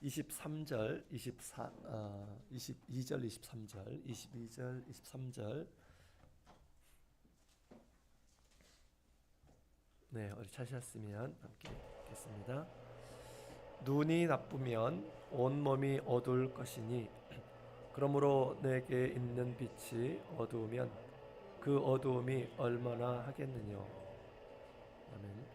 23절, 22절, 23절, 22절, 23절. 네, 우리 찾으셨으면 함께 읽겠습니다. 눈이 나쁘면 온몸이 어두울 것이니 그러므로 내게 있는 빛이 어두우면 그 어두움이 얼마나 하겠느냐. 아멘.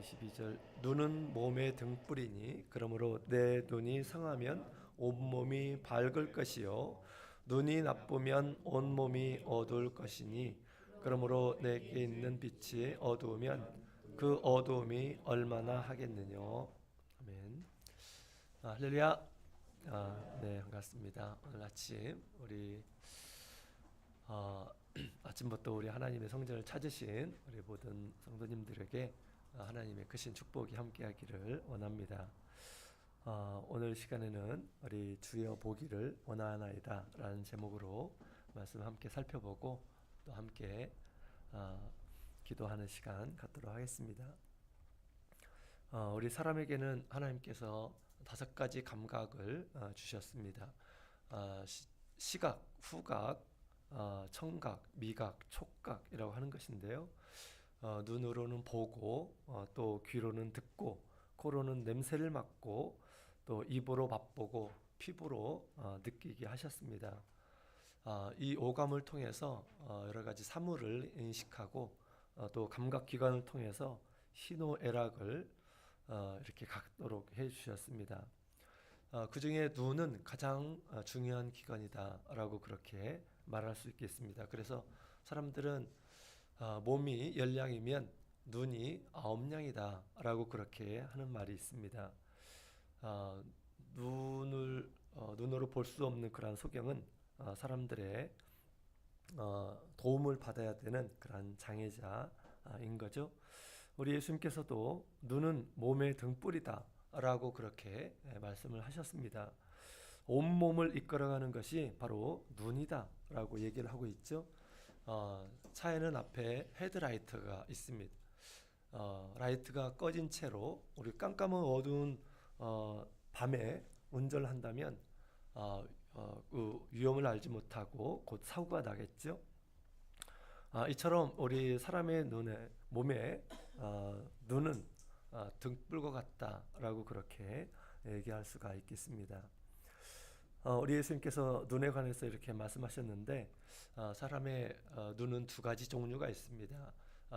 22절. 눈은 몸의 등불이니 그러므로 내 눈이 상하면 온몸이 밝을 것이요 눈이 나쁘면 온몸이 어두울 것이니 그러므로 내게 있는 빛이 어두우면 그 어두움이 얼마나 하겠느냐. 아멘. 할렐루야. 네, 반갑습니다. 오늘 아침 우리 아침부터 우리 하나님의 성전을 찾으신 우리 모든 성도님들에게 하나님의 크신 축복이 함께하기를 원합니다. 오늘 시간에는 우리 주여 보기를 원하나이다 라는 제목으로 말씀 함께 살펴보고 또 함께 기도하는 시간 갖도록 하겠습니다. 우리 사람에게는 하나님께서 5가지 감각을 주셨습니다. 시각, 후각, 청각, 미각, 촉각이라고 하는 것인데요. 눈으로는 보고 또 귀로는 듣고 코로는 냄새를 맡고 또 입으로 맛보고 피부로 느끼게 하셨습니다. 이 오감을 통해서 여러 가지 사물을 인식하고 또 감각기관을 통해서 희노애락을 이렇게 갖도록 해주셨습니다. 그 중에 눈은 가장 중요한 기관이다라고 그렇게 말할 수 있겠습니다. 그래서 사람들은 몸이 10냥이면 눈이 9냥이다라고 그렇게 하는 말이 있습니다. 눈으로 볼 수 없는 그러한 소경은 사람들의 도움을 받아야 되는 그런 장애자인 거죠. 우리 예수님께서도 눈은 몸의 등불이다 라고 그렇게 말씀을 하셨습니다. 온몸을 이끌어가는 것이 바로 눈이다 라고 얘기를 하고 있죠. 차에는 앞에 헤드라이트가 있습니다. 라이트가 꺼진 채로 우리 깜깜한 어두운 밤에 운전을 한다면 그 위험을 알지 못하고 곧 사고가 나겠죠. 이처럼 우리 사람의 몸에 눈은 등불과 같다라고 그렇게 얘기할 수가 있겠습니다. 우리 예수님께서 눈에 관해서 이렇게 말씀하셨는데 사람의 눈은 2가지 종류가 있습니다.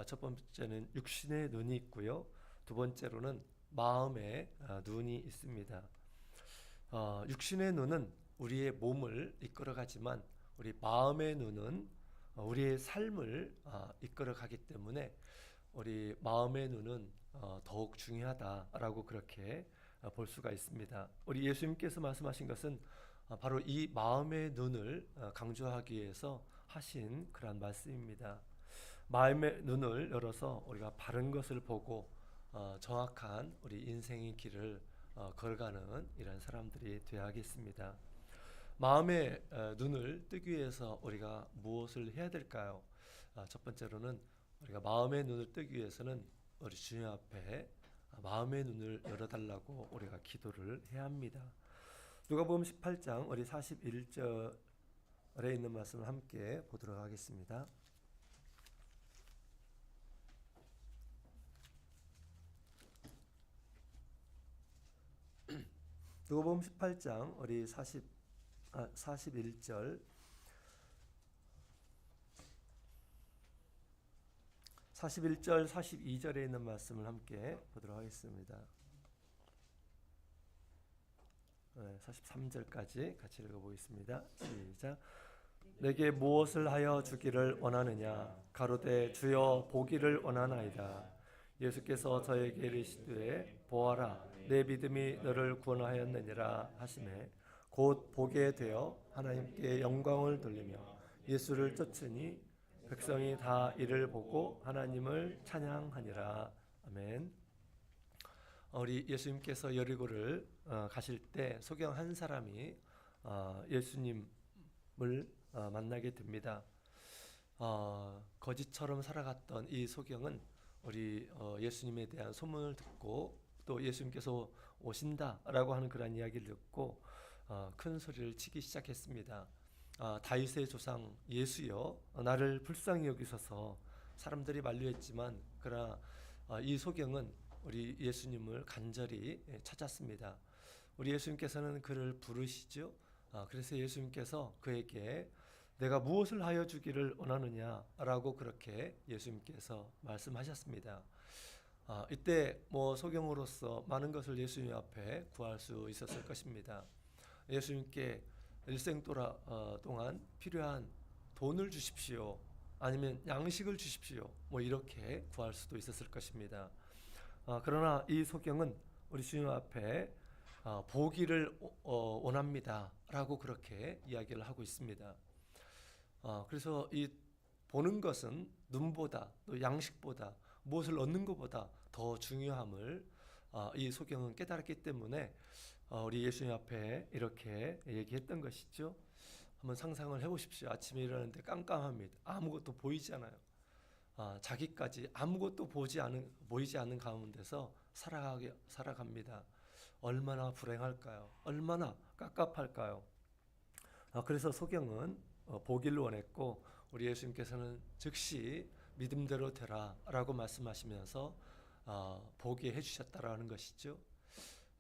첫 번째는 육신의 눈이 있고요. 두 번째로는 마음의 눈이 있습니다. 육신의 눈은 우리의 몸을 이끌어가지만 우리 마음의 눈은 우리의 삶을 이끌어가기 때문에 우리 마음의 눈은 더욱 중요하다라고 그렇게 볼 수가 있습니다. 우리 예수님께서 말씀하신 것은 바로 이 마음의 눈을 강조하기 위해서 하신 그런 말씀입니다. 마음의 눈을 열어서 우리가 바른 것을 보고 정확한 우리 인생의 길을 걸어가는 이런 사람들이 되어야겠습니다. 마음의 눈을 뜨기 위해서 우리가 무엇을 해야 될까요? 첫 번째로는 우리가 마음의 눈을 뜨기 위해서는 우리 주님 앞에 마음의 눈을 열어달라고 우리가 기도를 해야 합니다. 누가복음 18장 우리 41절에 있는 말씀을 함께 보도록 하겠습니다. 누가복음 18장 우리 41절 41절 42절에 있는 말씀을 함께 보도록 하겠습니다. 43절까지 같이 읽어보겠습니다. 시작. 내게 무엇을 하여 주기를 원하느냐? 가로되 주여 보기를 원하나이다. 예수께서 저에게 이르시되 보아라 내 믿음이 너를 구원하였느니라 하시매 곧 보게 되어 하나님께 영광을 돌리며 예수를 쫓으니 백성이 다 이를 보고 하나님을 찬양하니라. 아멘. 우리 예수님께서 여리고를 가실 때 소경 한 사람이 예수님을 만나게 됩니다. 거지처럼 살아갔던 이 소경은 우리 예수님에 대한 소문을 듣고 또 예수님께서 오신다라고 하는 그런 이야기를 듣고 큰 소리를 치기 시작했습니다. 다윗의 조상 예수여, 나를 불쌍히 여기소서. 사람들이 만류했지만 그러나 이 소경은 우리 예수님을 간절히 찾았습니다. 우리 예수님께서는 그를 부르시죠. 그래서 예수님께서 그에게 내가 무엇을 하여 주기를 원하느냐라고 그렇게 예수님께서 말씀하셨습니다. 이때 소경으로서 많은 것을 예수님 앞에 구할 수 있었을 것입니다. 예수님께 일생 동안 필요한 돈을 주십시오, 아니면 양식을 주십시오, 이렇게 구할 수도 있었을 것입니다. 그러나 이 소경은 우리 주님 앞에 보기를 원합니다라고 그렇게 이야기를 하고 있습니다. 그래서 이 보는 것은 눈보다 또 양식보다 무엇을 얻는 것보다 더 중요함을 이 소경은 깨달았기 때문에 우리 예수님 앞에 이렇게 얘기했던 것이죠. 한번 상상을 해보십시오. 아침에 일어나는데 깜깜합니다. 아무것도 보이지 않아요. 자기까지 아무것도 보이지 않는 가운데서 살아갑니다. 얼마나 불행할까요? 얼마나 깝깝할까요? 그래서 소경은 보기를 원했고 우리 예수님께서는 즉시 믿음대로 되라 라고 말씀하시면서 보게 해주셨다라는 것이죠.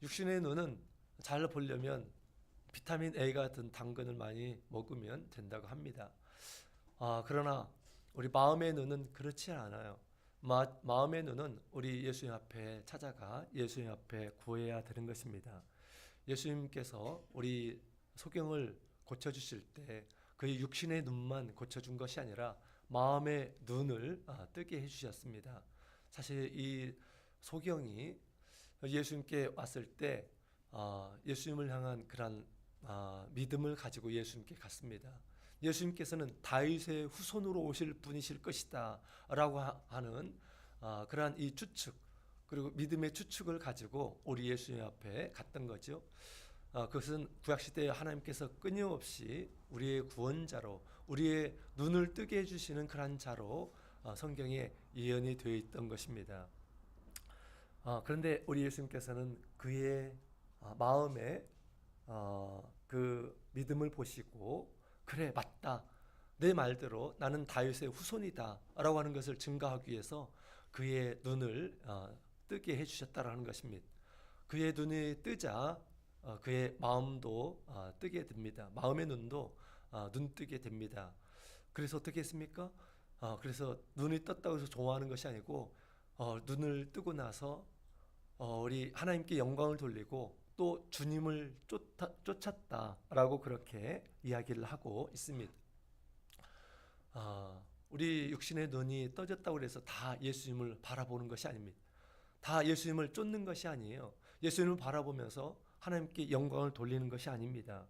육신의 눈은 잘 보려면 비타민 A 같은 당근을 많이 먹으면 된다고 합니다. 그러나 우리 마음의 눈은 그렇지 않아요. 마음의 눈은 우리 예수님 앞에 찾아가 예수님 앞에 구해야 되는 것입니다. 예수님께서 우리 소경을 고쳐주실 때 그의 육신의 눈만 고쳐준 것이 아니라 마음의 눈을 뜨게 해주셨습니다. 사실 이 소경이 예수님께 왔을 때 예수님을 향한 그런 믿음을 가지고 예수님께 갔습니다. 예수님께서는 다윗의 후손으로 오실 분이실 것이다 라고 하는 그러한 이 추측, 그리고 믿음의 추측을 가지고 우리 예수님 앞에 갔던 거죠. 그것은 구약시대에 하나님께서 끊임없이 우리의 구원자로 우리의 눈을 뜨게 해주시는 그런 자로 성경에 예언이 되어 있던 것입니다. 그런데 우리 예수님께서는 그의 마음에 그 믿음을 보시고 그래 맞다, 내 말대로 나는 다윗의 후손이다 라고 하는 것을 증거하기 위해서 그의 눈을 뜨게 해주셨다라는 것입니다. 그의 눈이 뜨자 그의 마음도 뜨게 됩니다. 마음의 눈도 눈뜨게 됩니다. 그래서 어떻게 했습니까? 그래서 눈이 떴다고 해서 좋아하는 것이 아니고 눈을 뜨고 나서 우리 하나님께 영광을 돌리고 또 주님을 쫓았다라고 그렇게 이야기를 하고 있습니다. 우리 육신의 눈이 떠졌다고 해서 다 예수님을 바라보는 것이 아닙니다. 다 예수님을 쫓는 것이 아니에요. 예수님을 바라보면서 하나님께 영광을 돌리는 것이 아닙니다.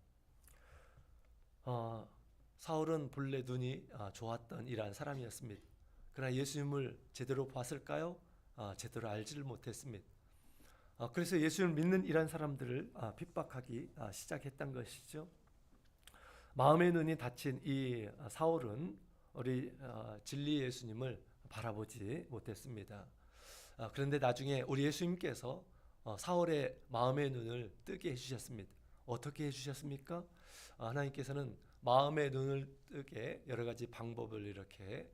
사울은 본래 눈이 좋았던 이러한 사람이었습니다. 그러나 예수님을 제대로 봤을까요? 제대로 알지를 못했습니다. 그래서 예수님을 믿는 이러한 사람들을 핍박하기 시작했던 것이죠. 마음의 눈이 닫힌 이 사울은 우리 진리 예수님을 바라보지 못했습니다. 그런데 나중에 우리 예수님께서 사울의 마음의 눈을 뜨게 해주셨습니다. 어떻게 해주셨습니까? 하나님께서는 마음의 눈을 뜨게 여러 가지 방법을 이렇게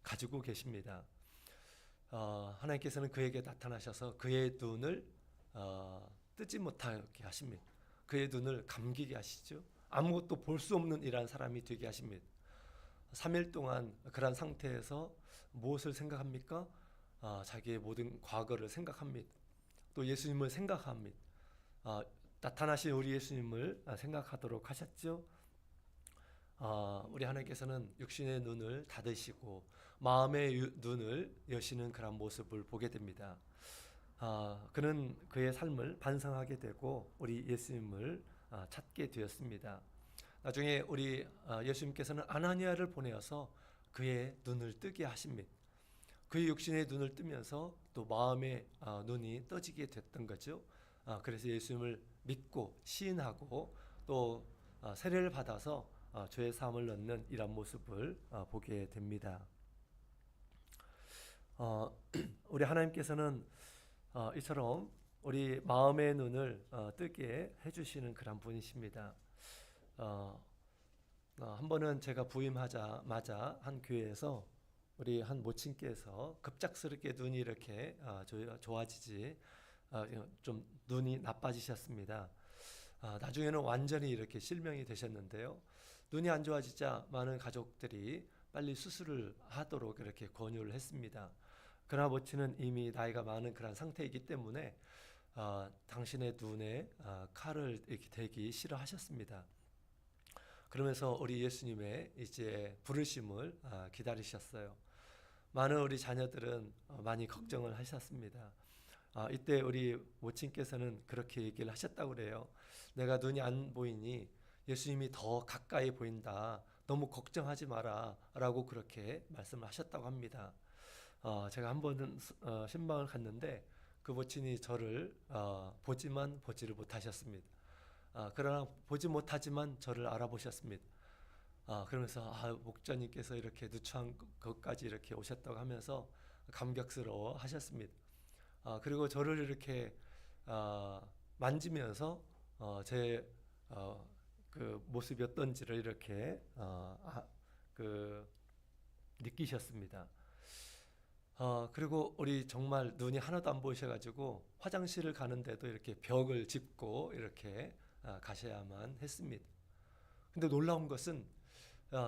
가지고 계십니다. 하나님께서는 그에게 나타나셔서 그의 눈을 뜨지 못하게 하십니다. 그의 눈을 감기게 하시죠. 아무것도 볼 수 없는 이러한 사람이 되게 하십니다. 3일 동안 그런 상태에서 무엇을 생각합니까? 자기의 모든 과거를 생각합니다. 또 예수님을 생각합니다. 나타나신 우리 예수님을 생각하도록 하셨죠. 우리 하나님께서는 육신의 눈을 닫으시고 마음의 눈을 여시는 그런 모습을 보게 됩니다. 그는 그의 삶을 반성하게 되고 우리 예수님을 찾게 되었습니다. 나중에 우리 예수님께서는 아나니아를 보내어서 그의 눈을 뜨게 하십니다. 그의 육신의 눈을 뜨면서 또 마음의 눈이 떠지게 됐던 거죠. 그래서 예수님을 믿고 시인하고 또 세례를 받아서 죄의 사함을 넣는 이런 모습을 보게 됩니다. 우리 하나님께서는 이처럼 우리 마음의 눈을 뜨게 해주시는 그런 분이십니다. 어, 한 번은 제가 부임하자마자 한 교회에서 우리 한 모친께서 급작스럽게 눈이 이렇게 좋아지지 좀 눈이 나빠지셨습니다. 나중에는 완전히 이렇게 실명이 되셨는데요. 눈이 안 좋아지자 많은 가족들이 빨리 수술을 하도록 이렇게 권유를 했습니다. 그러나 모친은 이미 나이가 많은 그런 상태이기 때문에 당신의 눈에 칼을 이렇게 대기 싫어하셨습니다. 그러면서 우리 예수님의 이제 부르심을 기다리셨어요. 많은 우리 자녀들은 많이 걱정을 하셨습니다. 이때 우리 모친께서는 그렇게 얘기를 하셨다고 그래요. 내가 눈이 안 보이니 예수님이 더 가까이 보인다. 너무 걱정하지 마라 라고 그렇게 말씀을 하셨다고 합니다. 제가 한 번은 신방을 갔는데 그 모친이 저를 보지만 보지를 못하셨습니다. 그러나 보지 못하지만 저를 알아보셨습니다. 그러면서 목자님께서 이렇게 누추한 것까지 이렇게 오셨다고 하면서 감격스러워 하셨습니다. 그리고 저를 이렇게 만지면서 제 그 모습이 어떤지를 이렇게 느끼셨습니다. 그리고 우리 정말 눈이 하나도 안 보이셔가지고 화장실을 가는데도 이렇게 벽을 짚고 이렇게 가셔야만 했습니다. 근데 놀라운 것은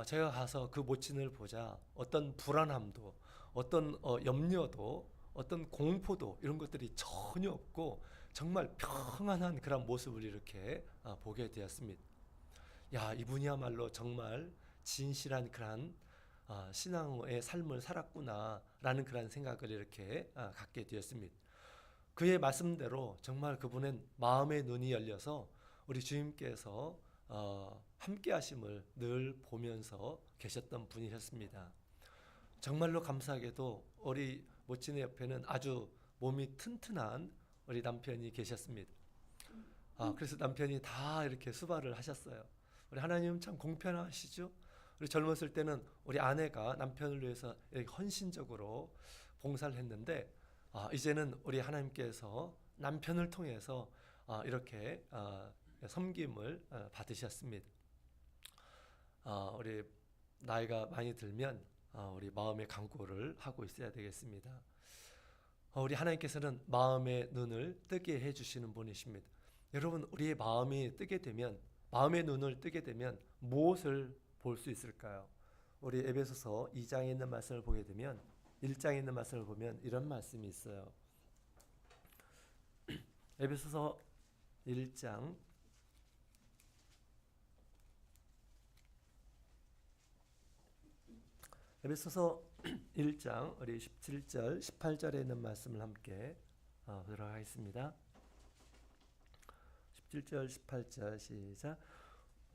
제가 가서 그 모친을 보자 어떤 불안함도 어떤 염려도 어떤 공포도 이런 것들이 전혀 없고 정말 평안한 그런 모습을 이렇게 보게 되었습니다. 야, 이분이야말로 정말 진실한 그런 신앙의 삶을 살았구나라는 그런 생각을 이렇게 갖게 되었습니다. 그의 말씀대로 정말 그분은 마음의 눈이 열려서 우리 주님께서 함께 하심을 늘 보면서 계셨던 분이셨습니다. 정말로 감사하게도 우리 모친의 옆에는 아주 몸이 튼튼한 우리 남편이 계셨습니다. 그래서 남편이 다 이렇게 수발을 하셨어요. 우리 하나님은 참 공평하시죠? 우리 젊었을 때는 우리 아내가 남편을 위해서 이렇게 헌신적으로 봉사를 했는데 이제는 우리 하나님께서 남편을 통해서 이렇게 섬김을 받으셨습니다. 우리 나이가 많이 들면 우리 마음의 강구를 하고 있어야 되겠습니다. 우리 하나님께서는 마음의 눈을 뜨게 해주시는 분이십니다. 여러분, 우리의 마음이 뜨게 되면, 마음의 눈을 뜨게 되면 무엇을 볼 수 있을까요? 우리 에베소서 2장에 있는 말씀을 보게 되면 1장에 있는 말씀을 보면 이런 말씀이 있어요. 에베소서 1장 에베소서 1장 우리 17절 18절에 있는 말씀을 함께 보도록 하겠습니다. 17절 18절 시작.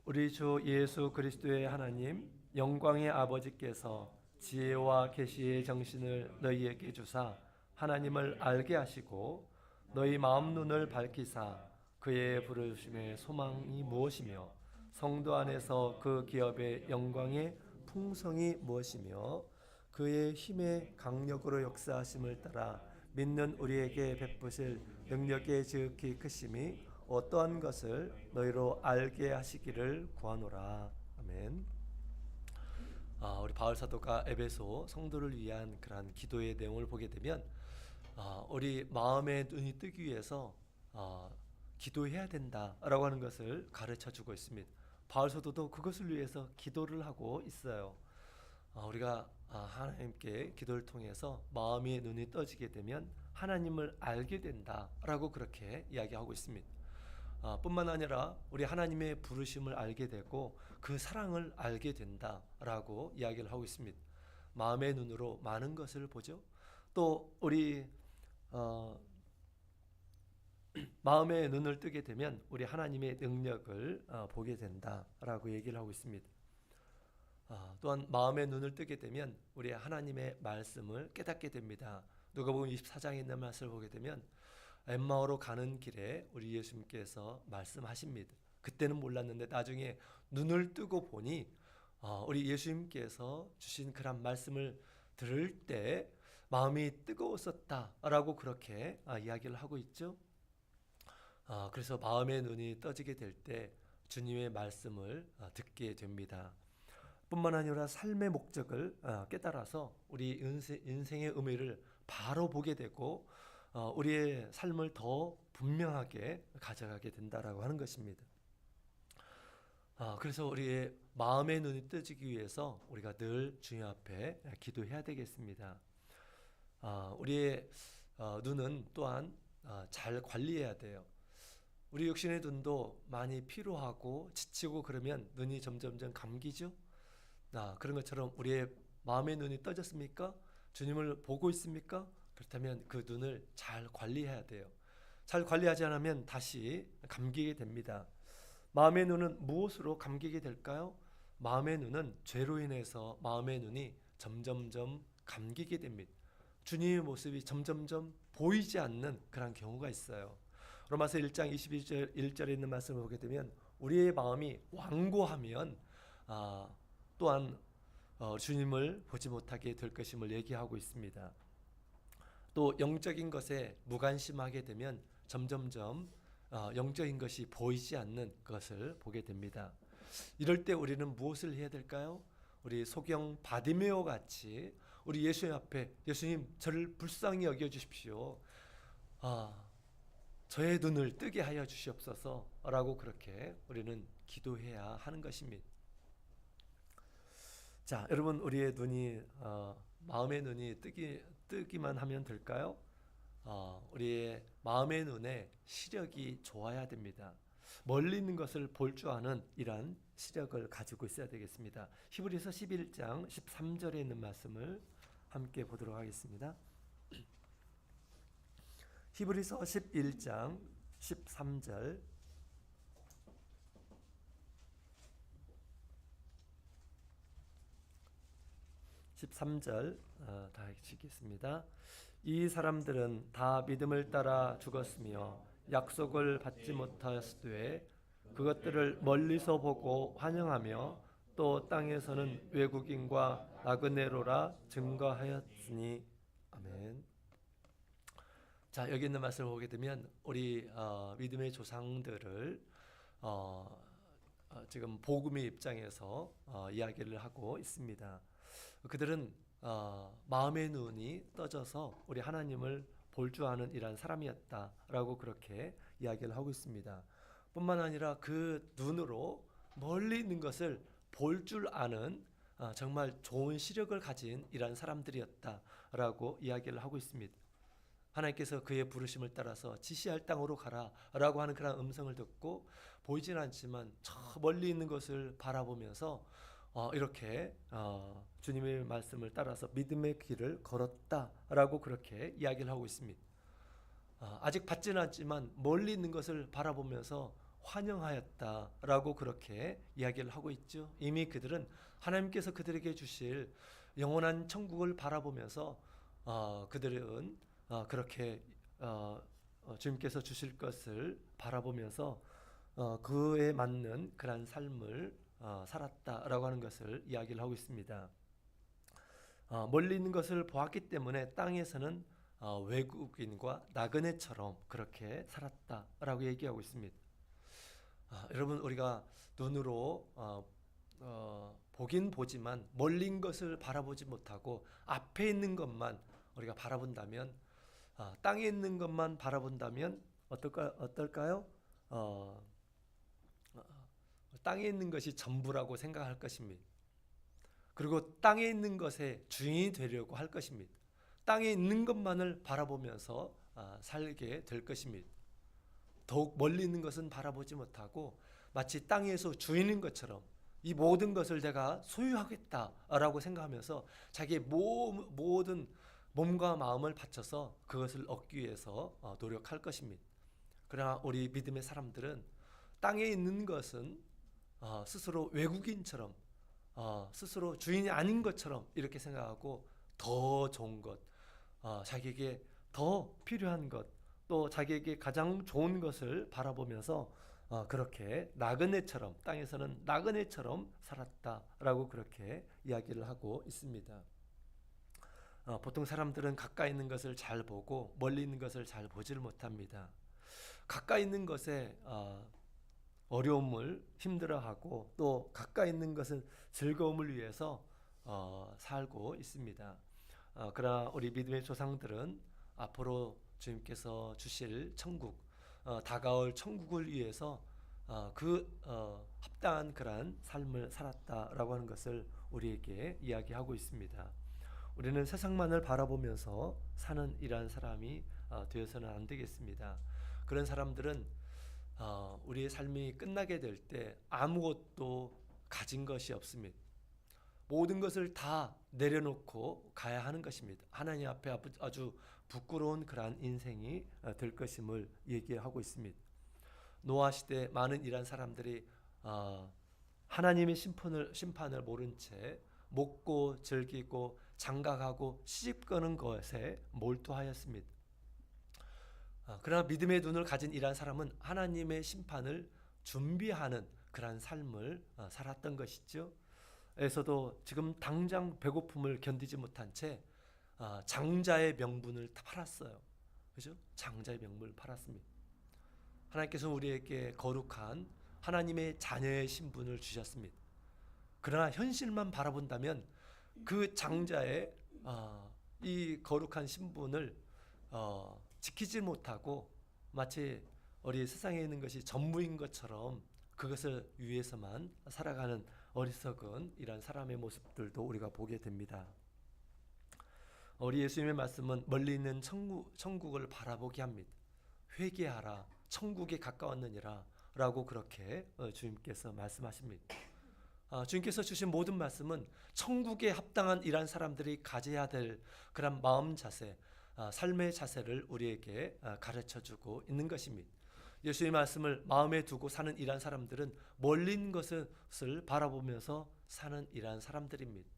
우리 주 예수 그리스도의 하나님 영광의 아버지께서 지혜와 계시의 정신을 너희에게 주사 하나님을 알게 하시고 너희 마음 눈을 밝히사 그의 부르심의 소망이 무엇이며 성도 안에서 그 기업의 영광의 풍성이 무엇이며 그의 힘의 강력으로 역사하심을 따라 믿는 우리에게 베푸실 능력의 지극히 크심이 어떠한 것을 너희로 알게 하시기를 구하노라. 아멘. 우리 바울 사도가 에베소 성도를 위한 그러한 기도의 내용을 보게 되면 우리 마음의 눈이 뜨기 위해서 기도해야 된다라고 하는 것을 가르쳐 주고 있습니다. 바울 사도도 그것을 위해서 기도를 하고 있어요. 우리가 하나님께 기도를 통해서 마음의 눈이 떠지게 되면 하나님을 알게 된다라고 그렇게 이야기하고 있습니다. 뿐만 아니라 우리 하나님의 부르심을 알게 되고 그 사랑을 알게 된다라고 이야기를 하고 있습니다. 마음의 눈으로 많은 것을 보죠. 또 우리 마음의 눈을 뜨게 되면 우리 하나님의 능력을 보게 된다라고 얘기를 하고 있습니다. 또한 마음의 눈을 뜨게 되면 우리 하나님의 말씀을 깨닫게 됩니다. 누가복음 24장에 있는 말씀을 보게 되면 엠마오로 가는 길에 우리 예수님께서 말씀하십니다. 그때는 몰랐는데 나중에 눈을 뜨고 보니 우리 예수님께서 주신 그런 말씀을 들을 때 마음이 뜨거웠었다라고 그렇게 이야기를 하고 있죠. 그래서 마음의 눈이 떠지게 될 때 주님의 말씀을 듣게 됩니다. 뿐만 아니라 삶의 목적을 깨달아서 우리 인생의 의미를 바로 보게 되고 우리의 삶을 더 분명하게 가져가게 된다라고 하는 것입니다. 그래서 우리의 마음의 눈이 떠지기 위해서 우리가 늘 주님 앞에 기도해야 되겠습니다. 우리의 눈은 또한 잘 관리해야 돼요. 우리 육신의 눈도 많이 피로하고 지치고 그러면 눈이 점점점 감기죠. 그런 것처럼 우리의 마음의 눈이 떠졌습니까? 주님을 보고 있습니까? 그렇다면 그 눈을 잘 관리해야 돼요. 잘 관리하지 않으면 다시 감기게 됩니다. 마음의 눈은 무엇으로 감기게 될까요? 마음의 눈은 죄로 인해서 마음의 눈이 점점점 감기게 됩니다. 주님의 모습이 점점점 보이지 않는 그런 경우가 있어요. 로마서 1장 21절에 있는 말씀을 보게 되면 우리의 마음이 완고하면 또한 주님을 보지 못하게 될 것임을 얘기하고 있습니다. 또 영적인 것에 무관심하게 되면 점점점 영적인 것이 보이지 않는 것을 보게 됩니다. 이럴 때 우리는 무엇을 해야 될까요? 우리 소경 바디메오 같이 우리 예수님 앞에 예수님 저를 불쌍히 여겨주십시오. 저의 눈을 뜨게 하여 주시옵소서 라고 그렇게 우리는 기도해야 하는 것입니다. 자, 여러분 우리의 눈이 마음의 눈이 뜨기만 하면 될까요? 우리의 마음의 눈에 시력이 좋아야 됩니다. 멀리 있는 것을 볼 줄 아는 이러한 시력을 가지고 있어야 되겠습니다. 히브리서 11장 13절에 있는 말씀을 함께 보도록 하겠습니다. 히브리서 11장 13절 13절 다 읽겠습니다. 이 사람들은 다 믿음을 따라 죽었으며 약속을 받지 못하였으되 그것들을 멀리서 보고 환영하며 또 땅에서는 외국인과 나그네로라 증거하였으니 아멘. 자, 여기 있는 말씀을 보게 되면 우리 믿음의 조상들을 지금 복음의 입장에서 이야기를 하고 있습니다. 그들은 마음의 눈이 떠져서 우리 하나님을 볼 줄 아는 이러한 사람이었다라고 그렇게 이야기를 하고 있습니다. 뿐만 아니라 그 눈으로 멀리 있는 것을 볼 줄 아는 정말 좋은 시력을 가진 이러한 사람들이었다라고 이야기를 하고 있습니다. 하나님께서 그의 부르심을 따라서 지시할 땅으로 가라라고 하는 그런 음성을 듣고 보이지는 않지만 저 멀리 있는 것을 바라보면서 이렇게 주님의 말씀을 따라서 믿음의 길을 걸었다라고 그렇게 이야기를 하고 있습니다. 아직 받지는 않지만 멀리 있는 것을 바라보면서 환영하였다라고 그렇게 이야기를 하고 있죠. 이미 그들은 하나님께서 그들에게 주실 영원한 천국을 바라보면서 그들은 그렇게 주님께서 주실 것을 바라보면서 그에 맞는 그런 삶을 살았다라고 하는 것을 이야기를 하고 있습니다. 멀리 있는 것을 보았기 때문에 땅에서는 외국인과 나그네처럼 그렇게 살았다라고 얘기하고 있습니다. 여러분 우리가 눈으로 보긴 보지만 멀리 있는 것을 바라보지 못하고 앞에 있는 것만 우리가 바라본다면 땅에 있는 것만 바라본다면 어떨까요? 땅에 있는 것이 전부라고 생각할 것입니다. 그리고 땅에 있는 것의 주인이 되려고 할 것입니다. 땅에 있는 것만을 바라보면서 살게 될 것입니다. 더욱 멀리 있는 것은 바라보지 못하고 마치 땅에서 주인인 것처럼 이 모든 것을 내가 소유하겠다라고 생각하면서 자기의 모든 몸과 마음을 바쳐서 그것을 얻기 위해서 노력할 것입니다. 그러나 우리 믿음의 사람들은 땅에 있는 것은 스스로 외국인처럼 스스로 주인이 아닌 것처럼 이렇게 생각하고 더 좋은 것, 자기에게 더 필요한 것, 또 자기에게 가장 좋은 것을 바라보면서 그렇게 나그네처럼 땅에서는 나그네처럼 살았다라고 그렇게 이야기를 하고 있습니다. 보통 사람들은 가까이 있는 것을 잘 보고 멀리 있는 것을 잘 보지를 못합니다. 가까이 있는 것에 어려움을 힘들어하고 또 가까이 있는 것은 즐거움을 위해서 살고 있습니다. 그러나 우리 믿음의 조상들은 앞으로 주님께서 주실 천국, 다가올 천국을 위해서 합당한 그러한 삶을 살았다라고 하는 것을 우리에게 이야기하고 있습니다. 우리는 세상만을 바라보면서 사는 이러한 사람이 되어서는 안 되겠습니다. 그런 사람들은 우리의 삶이 끝나게 될 때 아무것도 가진 것이 없습니다. 모든 것을 다 내려놓고 가야 하는 것입니다. 하나님 앞에 아주 부끄러운 그러한 인생이 될 것임을 얘기하고 있습니다. 노아 시대 많은 이런 사람들이 하나님의 심판을 모른 채 먹고 즐기고 장가가고 시집가는 것에 몰두하였습니다. 그러나 믿음의 눈을 가진 이러한 사람은 하나님의 심판을 준비하는 그러한 삶을 살았던 것이죠. 에서도 지금 당장 배고픔을 견디지 못한 채 장자의 명분을 팔았어요. 그죠? 장자의 명분을 팔았습니다. 하나님께서 우리에게 거룩한 하나님의 자녀의 신분을 주셨습니다. 그러나 현실만 바라본다면 그 장자의 이 거룩한 신분을 지키지 못하고 마치 우리 세상에 있는 것이 전부인 것처럼 그것을 위해서만 살아가는 어리석은 이런 사람의 모습들도 우리가 보게 됩니다. 우리 예수님의 말씀은 멀리 있는 천국을 바라보게 합니다. 회개하라, 천국에 가까웠느니라 라고 그렇게 주님께서 말씀하십니다. 주님께서 주신 모든 말씀은 천국에 합당한 이러한 사람들이 가져야 될 그런 마음 자세, 삶의 자세를 우리에게 가르쳐주고 있는 것입니다. 예수의 말씀을 마음에 두고 사는 이러한 사람들은 멀리 있는 것을 바라보면서 사는 이러한 사람들입니다.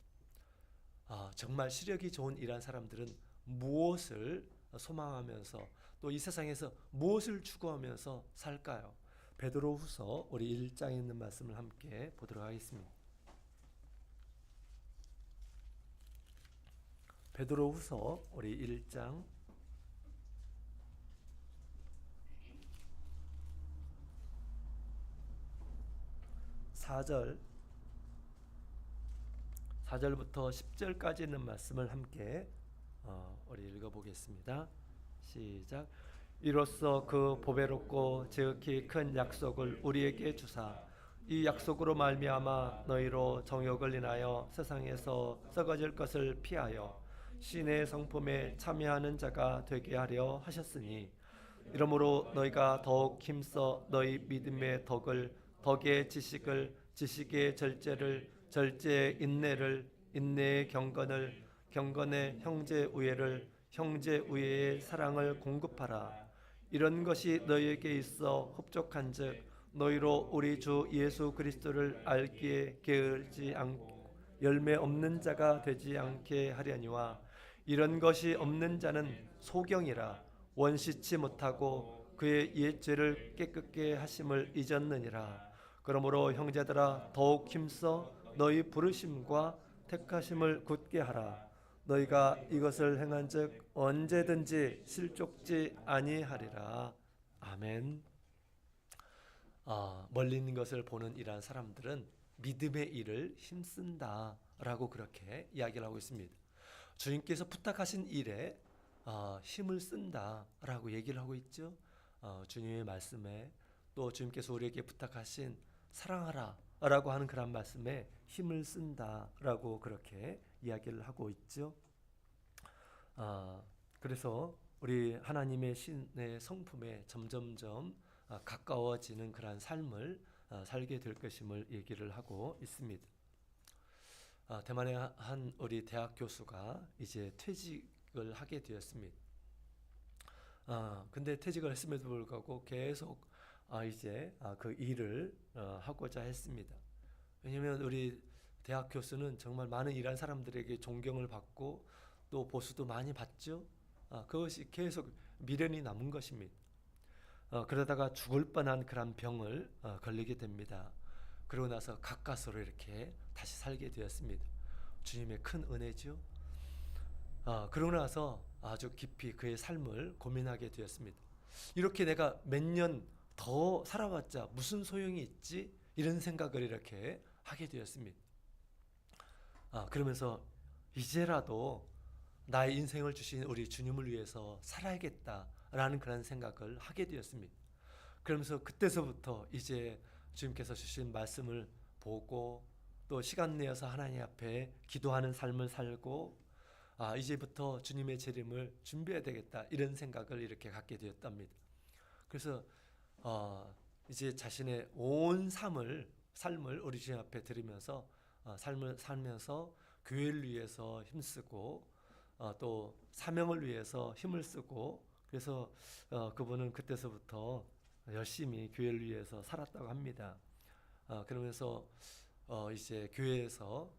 정말 시력이 좋은 이러한 사람들은 무엇을 소망하면서 또 이 세상에서 무엇을 추구하면서 살까요? 베드로후서 우리 1장에 있는 말씀을 함께 보도록 하겠습니다. 베드로후서 우리 1장 4절부터 10절까지 있는 말씀을 함께 우리 읽어보겠습니다. 시작. 이로써 그 보배롭고 지극히 큰 약속을 우리에게 주사 이 약속으로 말미암아 너희로 정욕을 인하여 세상에서 썩어질 것을 피하여 신의 성품에 참여하는 자가 되게 하려 하셨으니 이러므로 너희가 더욱 힘써 너희 믿음의 덕을 덕의 지식을 지식의 절제를 절제의 인내를 인내의 경건을 경건의 형제 우애를 형제 우애의 사랑을 공급하라. 이런 것이 너희에게 있어 흡족한즉 너희로 우리 주 예수 그리스도를 알기에 게으르지 않고 열매 없는 자가 되지 않게 하려니와 이런 것이 없는 자는 소경이라 원시치 못하고 그의 옛 죄를 깨끗게 하심을 잊었느니라. 그러므로 형제들아 더욱 힘써 너희 부르심과 택하심을 굳게 하라. 너희가 이것을 행한즉 언제든지 실족지 아니하리라. 아멘. 멀리 있는 것을 보는 이러한 사람들은 믿음의 일을 힘쓴다라고 그렇게 이야기를 하고 있습니다. 주님께서 부탁하신 일에 힘을 쓴다라고 얘기를 하고 있죠. 주님의 말씀에 또 주님께서 우리에게 부탁하신 사랑하라라고 하는 그런 말씀에 힘을 쓴다라고 그렇게 이야기를 하고 있죠. 그래서 우리 하나님의 신의 성품에 점점점 가까워지는 그러한 삶을 살게 될 것임을 얘기를 하고 있습니다. 대만의 한 우리 대학 교수가 이제 퇴직을 하게 되었습니다. 근데 퇴직을 했음에도 불구하고 계속 이제 그 일을 하고자 했습니다. 왜냐하면 우리 대학 교수는 정말 많은 일한 사람들에게 존경을 받고 또 보수도 많이 받죠. 그것이 계속 미련이 남은 것입니다. 그러다가 죽을 뻔한 그런 병을 걸리게 됩니다. 그러고 나서 가까스로 이렇게 다시 살게 되었습니다. 주님의 큰 은혜죠. 그러고 나서 아주 깊이 그의 삶을 고민하게 되었습니다. 이렇게 내가 몇 년 더 살아봤자 무슨 소용이 있지? 이런 생각을 이렇게 하게 되었습니다. 그러면서 이제라도 나의 인생을 주신 우리 주님을 위해서 살아야겠다라는 그런 생각을 하게 되었습니다. 그러면서 그때서부터 이제 주님께서 주신 말씀을 보고 또 시간 내어서 하나님 앞에 기도하는 삶을 살고 이제부터 주님의 재림을 준비해야 되겠다 이런 생각을 이렇게 갖게 되었답니다. 그래서 이제 자신의 온 삶을 우리 주님 앞에 드리면서 삶을 살면서 교회를 위해서 힘쓰고 또 사명을 위해서 힘을 쓰고 그래서 그분은 그때서부터 열심히 교회를 위해서 살았다고 합니다. 그러면서 이제 교회에서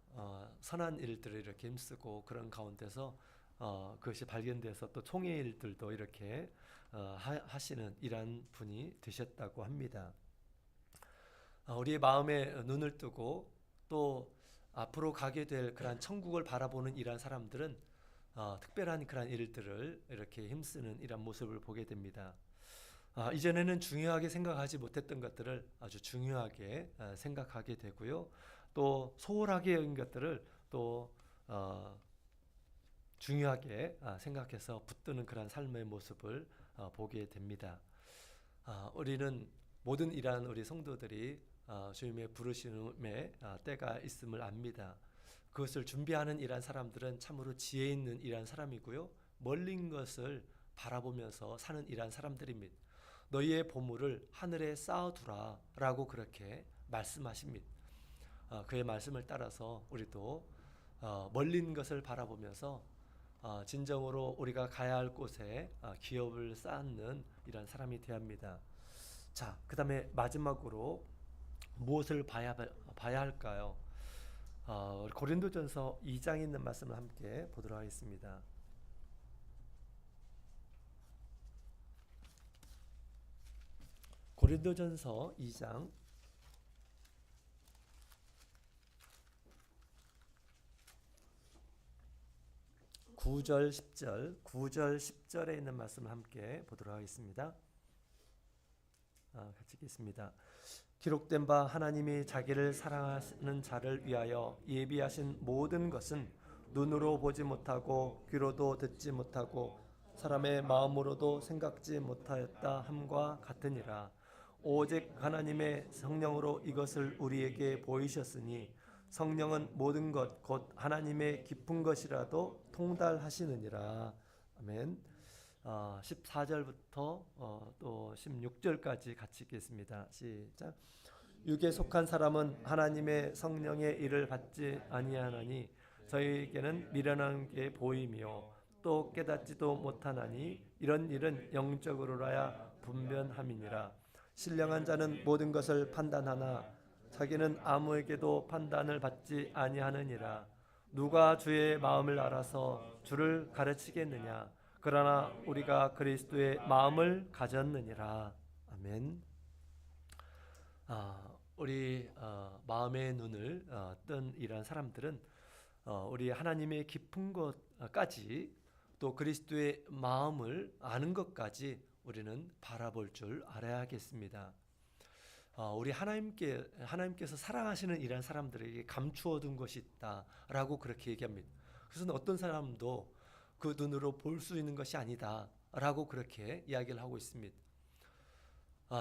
선한 일들을 이렇게 힘쓰고 그런 가운데서 그것이 발견돼서 또 총회 일들도 이렇게 하시는 이러한 분이 되셨다고 합니다. 우리의 마음에 눈을 뜨고 또 앞으로 가게 될 그러한 천국을 바라보는 이러한 사람들은 특별한 그러한 일들을 이렇게 힘쓰는 이러한 모습을 보게 됩니다. 이전에는 중요하게 생각하지 못했던 것들을 아주 중요하게 생각하게 되고요. 또 소홀하게 여긴 것들을 또 중요하게 생각해서 붙드는 그런 삶의 모습을 보게 됩니다. 우리는 모든 이러한 우리 성도들이 주님의 부르심의 때가 있음을 압니다. 그것을 준비하는 이러한 사람들은 참으로 지혜 있는 이러한 사람이고요. 멀린 것을 바라보면서 사는 이러한 사람들입니다. 너희의 보물을 하늘에 쌓아두라 라고 그렇게 말씀하십니다. 그의 말씀을 따라서 우리도 멀린 것을 바라보면서 진정으로 우리가 가야 할 곳에 기업을 쌓는 이런 사람이 되어야 합니다. 자, 그 다음에 마지막으로 무엇을 봐야 할까요? 고린도전서 2장에 있는 말씀을 함께 보도록 하겠습니다. 고린도전서 2장 9절 10절에 있는 말씀을 함께 보도록 하겠습니다. 같이 읽겠습니다. 기록된 바 하나님이 자기를 사랑하는 자를 위하여 예비하신 모든 것은 눈으로 보지 못하고 귀로도 듣지 못하고 사람의 마음으로도 생각지 못하였다 함과 같으니라. 오직 하나님의 성령으로 이것을 우리에게 보이셨으니 성령은 모든 것 곧 하나님의 깊은 것이라도 통달하시느니라. 아멘. 14절부터 또 16절까지 같이 읽겠습니다. 시작. 육에 속한 사람은 하나님의 성령의 일을 받지 아니하나니 저희에게는 미련한 게 보이며 또 깨닫지도 못하나니 이런 일은 영적으로라야 분별함이니라. 신령한 자는 모든 것을 판단하나 자기는 아무에게도 판단을 받지 아니하느니라. 누가 주의 마음을 알아서 주를 가르치겠느냐. 그러나 우리가 그리스도의 마음을 가졌느니라. 아멘. 우리 마음의 눈을 뜬 이러한 사람들은 우리 하나님의 깊은 것까지 또 그리스도의 마음을 아는 것까지 우리는 바라볼 줄 알아야겠습니다. 우리 하나님께서 사랑하시는 이러한 사람들에게 감추어 둔 것이 있다라고 그렇게 얘기합니다. 그래서 어떤 사람도 그 눈으로 볼 수 있는 것이 아니다라고 그렇게 이야기를 하고 있습니다.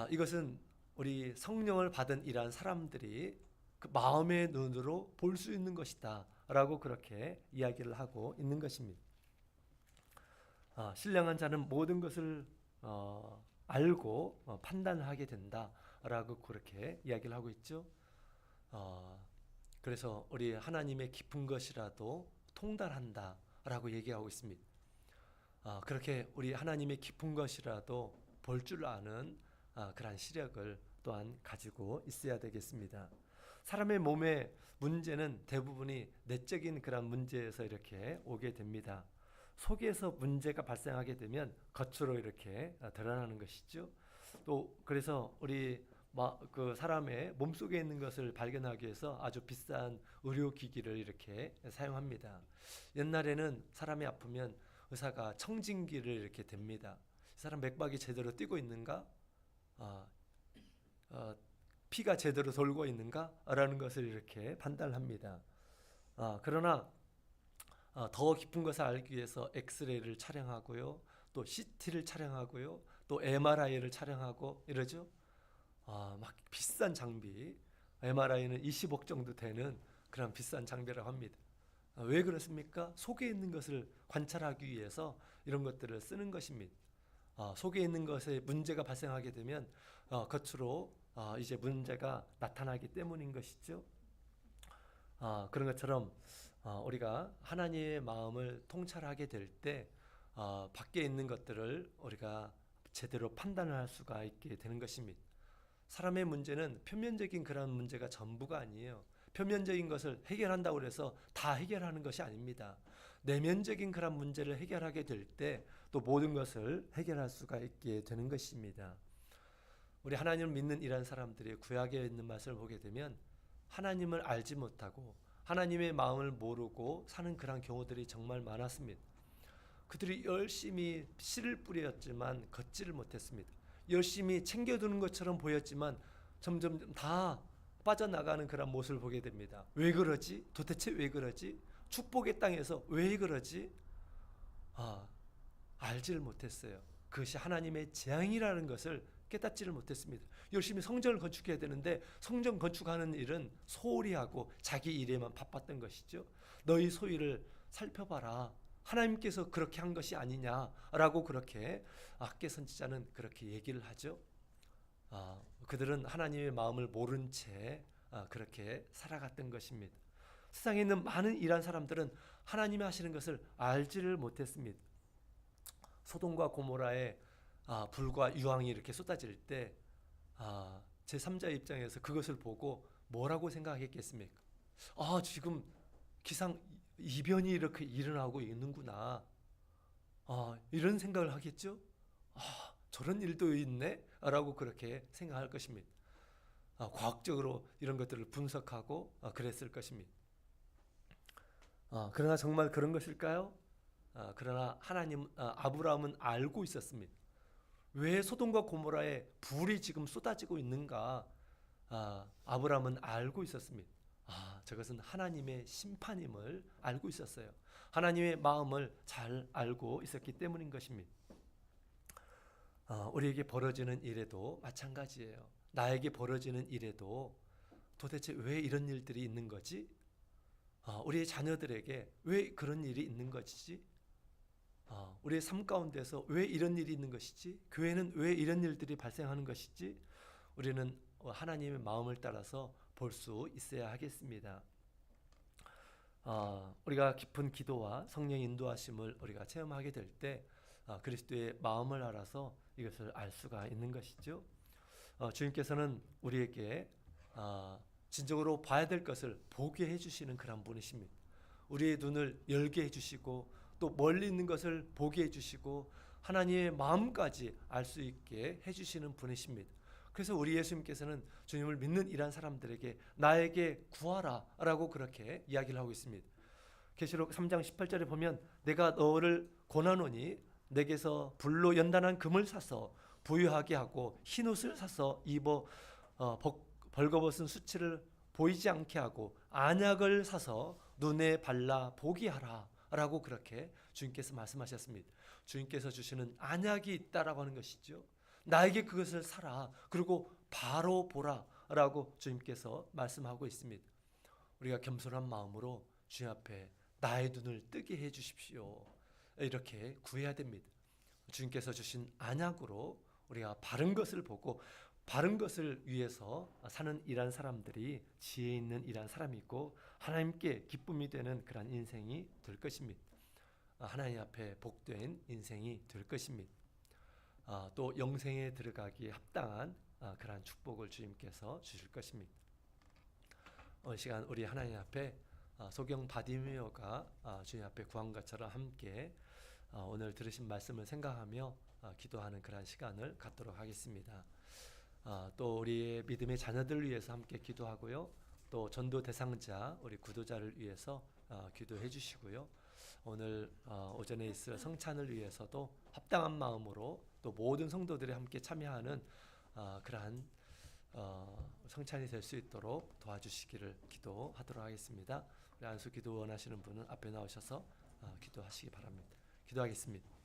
이것은 우리 성령을 받은 이러한 사람들이 그 마음의 눈으로 볼 수 있는 것이다라고 그렇게 이야기를 하고 있는 것입니다. 신령한 자는 모든 것을 알고 판단을 하게 된다라고 그렇게 이야기를 하고 있죠. 그래서 우리 하나님의 깊은 것이라도 통달한다라고 얘기하고 있습니다. 그렇게 우리 하나님의 깊은 것이라도 볼 줄 아는 그러한 시력을 또한 가지고 있어야 되겠습니다. 사람의 몸의 문제는 대부분이 내적인 그런 문제에서 이렇게 오게 됩니다. 속에서 문제가 발생하게 되면 겉으로 이렇게 드러나는 것이죠. 또 그래서 우리 그 사람의 몸속에 있는 것을 발견하기 위해서 아주 비싼 의료기기를 이렇게 사용합니다. 옛날에는 사람이 아프면 의사가 청진기를 이렇게 댑니다. 이 사람 맥박이 제대로 뛰고 있는가? 아, 피가 제대로 돌고 있는가라는 것을 이렇게 판단합니다. 그러나 더 깊은 것을 알기 위해서 엑스레이를 촬영하고요, 또 CT를 촬영하고요, 또 MRI를 촬영하고 이러죠. 막 비싼 장비, MRI는 20억 정도 되는 그런 비싼 장비라고 합니다. 왜 그렇습니까? 속에 있는 것을 관찰하기 위해서 이런 것들을 쓰는 것입니다. 속에 있는 것에 문제가 발생하게 되면 겉으로 이제 문제가 나타나기 때문인 것이죠. 그런 것처럼 우리가 하나님의 마음을 통찰하게 될 때 밖에 있는 것들을 우리가 제대로 판단을 할 수가 있게 되는 것입니다. 사람의 문제는 표면적인 그런 문제가 전부가 아니에요. 표면적인 것을 해결한다고 해서 다 해결하는 것이 아닙니다. 내면적인 그런 문제를 해결하게 될 때 또 모든 것을 해결할 수가 있게 되는 것입니다. 우리 하나님을 믿는 이런 사람들이 구약에 있는 말씀을 보게 되면 하나님을 알지 못하고 하나님의 마음을 모르고 사는 그런 경우들이 정말 많았습니다. 그들이 열심히 씨를 뿌렸지만 걷지를 못했습니다. 열심히 챙겨두는 것처럼 보였지만 점점 다 빠져나가는 그런 모습을 보게 됩니다. 왜 그러지? 도대체 왜 그러지? 축복의 땅에서 왜 그러지? 알지를 못했어요. 그것이 하나님의 재앙이라는 것을 깨닫지를 못했습니다. 열심히 성전을 건축해야 되는데 성전 건축하는 일은 소홀히 하고 자기 일에만 바빴던 것이죠. 너희 소유를 살펴봐라. 하나님께서 그렇게 한 것이 아니냐라고 그렇게 학개 선지자는 그렇게 얘기를 하죠. 그들은 하나님의 마음을 모른 채 그렇게 살아갔던 것입니다. 세상에 있는 많은 이런 사람들은 하나님이 하시는 것을 알지를 못했습니다. 소돔과 고모라에 불과 유황이 이렇게 쏟아질 때 제3자의 입장에서 그것을 보고 뭐라고 생각했겠습니까? 지금 기상 이변이 이렇게 일어나고 있는구나. 이런 생각을 하겠죠? 저런 일도 있네? 라고 그렇게 생각할 것입니다. 과학적으로 이런 것들을 분석하고 그랬을 것입니다. 그러나 정말 그런 것일까요? 그러나 아브라함은 알고 있었습니다. 왜 소돔과 고모라에 불이 지금 쏟아지고 있는가? 아브라함은 알고 있었습니다. 저것은 하나님의 심판임을 알고 있었어요. 하나님의 마음을 잘 알고 있었기 때문인 것입니다. 우리에게 벌어지는 일에도 마찬가지예요. 나에게 벌어지는 일에도 도대체 왜 이런 일들이 있는 거지? 우리의 자녀들에게 왜 그런 일이 있는 것이지? 우리의 삶 가운데서 왜 이런 일이 있는 것이지? 교회는 왜 이런 일들이 발생하는 것이지? 우리는 하나님의 마음을 따라서 볼 수 있어야 하겠습니다. 우리가 깊은 기도와 성령 인도하심을 우리가 체험하게 될 때 그리스도의 마음을 알아서 이것을 알 수가 있는 것이죠. 주님께서는 우리에게 진정으로 봐야 될 것을 보게 해주시는 그런 분이십니다. 우리의 눈을 열게 해주시고 또 멀리 있는 것을 보게 해주시고 하나님의 마음까지 알 수 있게 해주시는 분이십니다. 그래서 우리 예수님께서는 주님을 믿는 이러한 사람들에게 나에게 구하라 라고 그렇게 이야기를 하고 있습니다. 계시록 3장 18절에 보면 내가 너를 권하노니 내게서 불로 연단한 금을 사서 부유하게 하고 흰옷을 사서 입어 벌거벗은 수치를 보이지 않게 하고 안약을 사서 눈에 발라 보게 하라 라고 그렇게 주님께서 말씀하셨습니다. 주님께서 주시는 안약이 있다라고 하는 것이죠. 나에게 그것을 사라. 그리고 바로 보라 라고 주님께서 말씀하고 있습니다. 우리가 겸손한 마음으로 주님 앞에 나의 눈을 뜨게 해 주십시오. 이렇게 구해야 됩니다. 주님께서 주신 안약으로 우리가 바른 것을 보고 바른 것을 위해서 사는 이란 사람들이 지혜 있는 이란 사람이고 하나님께 기쁨이 되는 그런 인생이 될 것입니다. 하나님 앞에 복된 인생이 될 것입니다. 또 영생에 들어가기에 합당한 그러한 축복을 주님께서 주실 것입니다. 오늘 시간 우리 하나님 앞에 소경 바디메오가 주님 앞에 구한 것처럼 함께 오늘 들으신 말씀을 생각하며 기도하는 그러한 시간을 갖도록 하겠습니다. 또 우리의 믿음의 자녀들을 위해서 함께 기도하고요. 또 전도 대상자 우리 구도자를 위해서 기도해 주시고요. 오늘 오전에 있을 성찬을 위해서도 합당한 마음으로 또 모든 성도들이 함께 참여하는 그러한 성찬이 될 수 있도록 도와주시기를 기도하도록 하겠습니다. 우리 안수 기도 원하시는 분은 앞에 나오셔서 기도하시기 바랍니다. 기도하겠습니다.